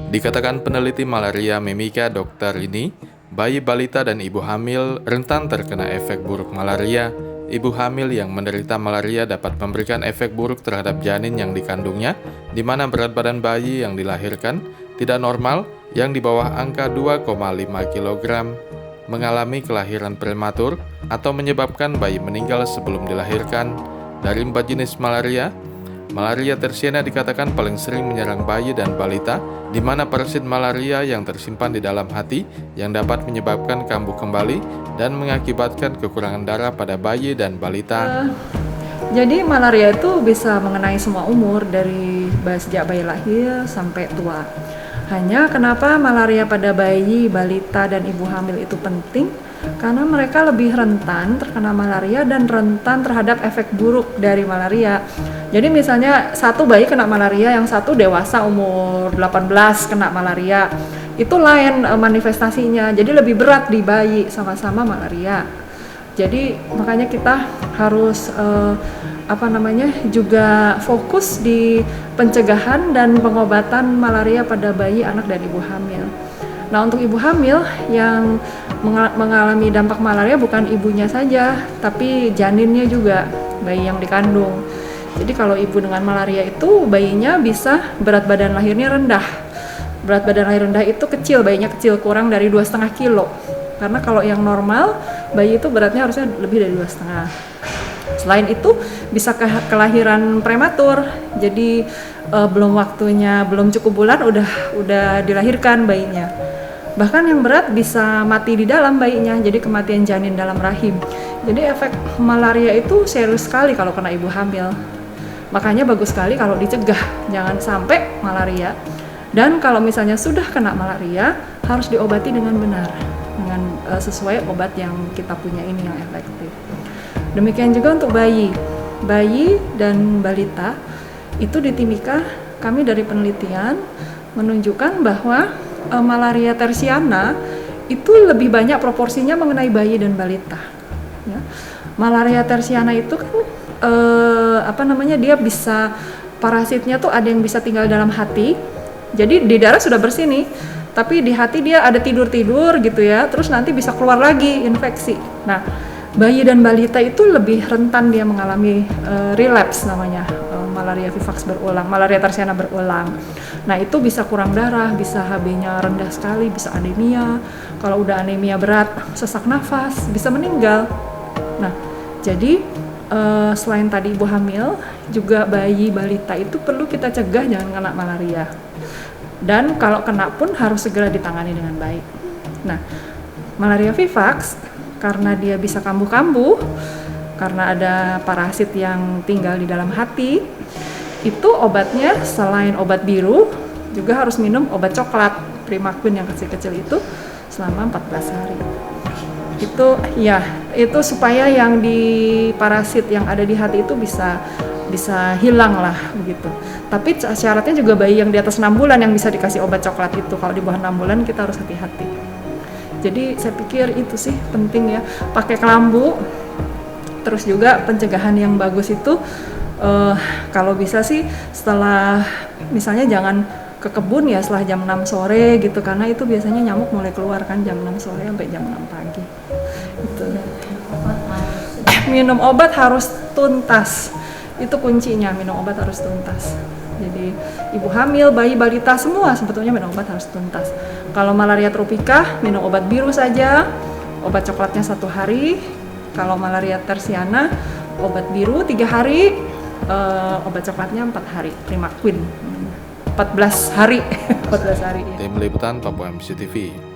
Dikatakan peneliti malaria Mimika Dokter ini, bayi balita dan ibu hamil rentan terkena efek buruk malaria. Ibu hamil yang menderita malaria dapat memberikan efek buruk terhadap janin yang dikandungnya, di mana berat badan bayi yang dilahirkan tidak normal yang di bawah angka 2,5 kg, mengalami kelahiran prematur, atau menyebabkan bayi meninggal sebelum dilahirkan. Dari 4 jenis malaria, malaria tersiana dikatakan paling sering menyerang bayi dan balita, di mana parasit malaria yang tersimpan di dalam hati yang dapat menyebabkan kambuh kembali dan mengakibatkan kekurangan darah pada bayi dan balita. Jadi malaria itu bisa mengenai semua umur dari sejak bayi lahir sampai tua. Hanya kenapa malaria pada bayi, balita, dan ibu hamil itu penting? Karena mereka lebih rentan terkena malaria dan rentan terhadap efek buruk dari malaria. Jadi misalnya satu bayi kena malaria, yang satu dewasa umur 18 kena malaria. Itu lain manifestasinya, jadi lebih berat di bayi sama-sama malaria. Jadi makanya kita harus juga fokus di pencegahan dan pengobatan malaria pada bayi, anak, dan ibu hamil. Nah, untuk ibu hamil yang mengalami dampak malaria bukan ibunya saja, tapi janinnya juga, bayi yang dikandung. Jadi kalau ibu dengan malaria itu bayinya bisa berat badan lahirnya rendah. Berat badan lahir rendah itu kecil, bayinya kecil, kurang dari 2,5 kilo. Karena kalau yang normal, bayi itu beratnya harusnya lebih dari 2,5. Selain itu bisa kelahiran prematur. Jadi belum waktunya, belum cukup bulan udah dilahirkan bayinya. Bahkan yang berat bisa mati di dalam bayinya, jadi kematian janin dalam rahim. Jadi efek malaria itu serius sekali kalau kena ibu hamil. Makanya bagus sekali kalau dicegah, jangan sampai malaria. Dan kalau misalnya sudah kena malaria, harus diobati dengan benar, dengan sesuai obat yang kita punya ini yang efektif. Demikian juga untuk bayi dan balita, itu di Timika kami dari penelitian menunjukkan bahwa malaria tersiana itu lebih banyak proporsinya mengenai bayi dan balita. Ya. Malaria tersiana itu kan dia bisa, parasitnya tuh ada yang bisa tinggal dalam hati. Jadi di darah sudah bersih nih, tapi di hati dia ada tidur gitu ya, terus nanti bisa keluar lagi infeksi. Nah, bayi dan balita itu lebih rentan dia mengalami relapse namanya, malaria vivax berulang, malaria tersiana berulang. Nah, itu bisa kurang darah, bisa HB-nya rendah sekali, bisa anemia. Kalau udah anemia berat, sesak nafas, bisa meninggal. Nah, jadi selain tadi ibu hamil, juga bayi balita itu perlu kita cegah jangan kena malaria. Dan kalau kena pun harus segera ditangani dengan baik. Nah, malaria vivax karena dia bisa kambuh-kambuh, karena ada parasit yang tinggal di dalam hati, itu obatnya selain obat biru juga harus minum obat coklat Primaquine yang kecil-kecil itu selama 14 hari. Itu supaya yang di parasit yang ada di hati itu bisa hilang lah begitu. Tapi syaratnya juga bayi yang di atas 6 bulan yang bisa dikasih obat coklat itu. Kalau di bawah 6 bulan kita harus hati-hati. Jadi saya pikir itu sih penting ya, pakai kelambu. Terus juga pencegahan yang bagus itu kalau bisa sih setelah, misalnya jangan ke kebun ya setelah jam 6 sore gitu, karena itu biasanya nyamuk mulai keluar kan jam 6 sore sampai jam 6 pagi gitu. Minum obat harus tuntas, itu kuncinya, minum obat harus tuntas. Jadi ibu hamil, bayi, balita semua sebetulnya minum obat harus tuntas. Kalau malaria tropika minum obat biru saja, obat coklatnya 1 hari. Kalau malaria tersiana obat biru 3 hari, obat coklatnya 4 hari, Primaquine 14 hari. 14 hari. Tim Liputan Papua MCTV.